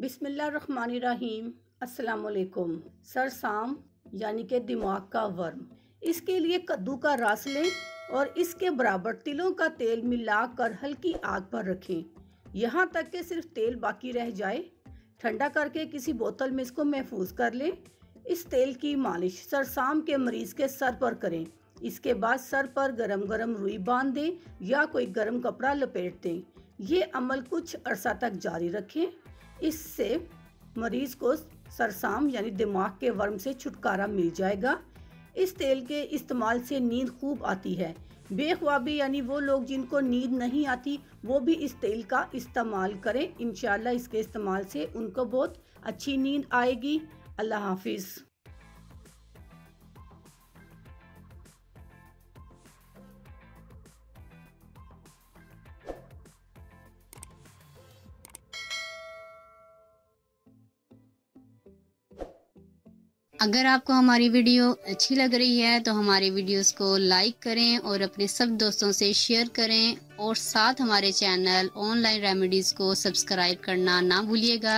बिस्मिल्लाहिर्रहमानिर्रहीम। अस्सलाम वालेकुम। सरसाम यानी कि दिमाग का वर्म, इसके लिए कद्दू का रस लें और इसके बराबर तिलों का तेल मिलाकर हल्की आग पर रखें, यहाँ तक कि सिर्फ तेल बाकी रह जाए। ठंडा करके किसी बोतल में इसको महफूज कर लें। इस तेल की मालिश सरसाम के मरीज़ के सर पर करें। इसके बाद सर पर गरम गरम रुई बांध दें या कोई गरम कपड़ा लपेट दें। ये अमल कुछ अरसा तक जारी रखें। इससे मरीज़ को सरसाम यानी दिमाग के वर्म से छुटकारा मिल जाएगा। इस तेल के इस्तेमाल से नींद खूब आती है। बेख्वाबी यानी वो लोग जिनको नींद नहीं आती वो भी इस तेल का इस्तेमाल करें। इंशाल्लाह इसके इस्तेमाल से उनको बहुत अच्छी नींद आएगी। अल्लाह हाफिज़। अगर आपको हमारी वीडियो अच्छी लग रही है तो हमारे वीडियोस को लाइक करें और अपने सब दोस्तों से शेयर करें और साथ हमारे चैनल ऑनलाइन रेमेडीज़ को सब्सक्राइब करना ना भूलिएगा।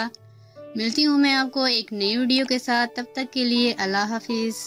मिलती हूँ मैं आपको एक नई वीडियो के साथ, तब तक के लिए अल्लाह हाफिज़।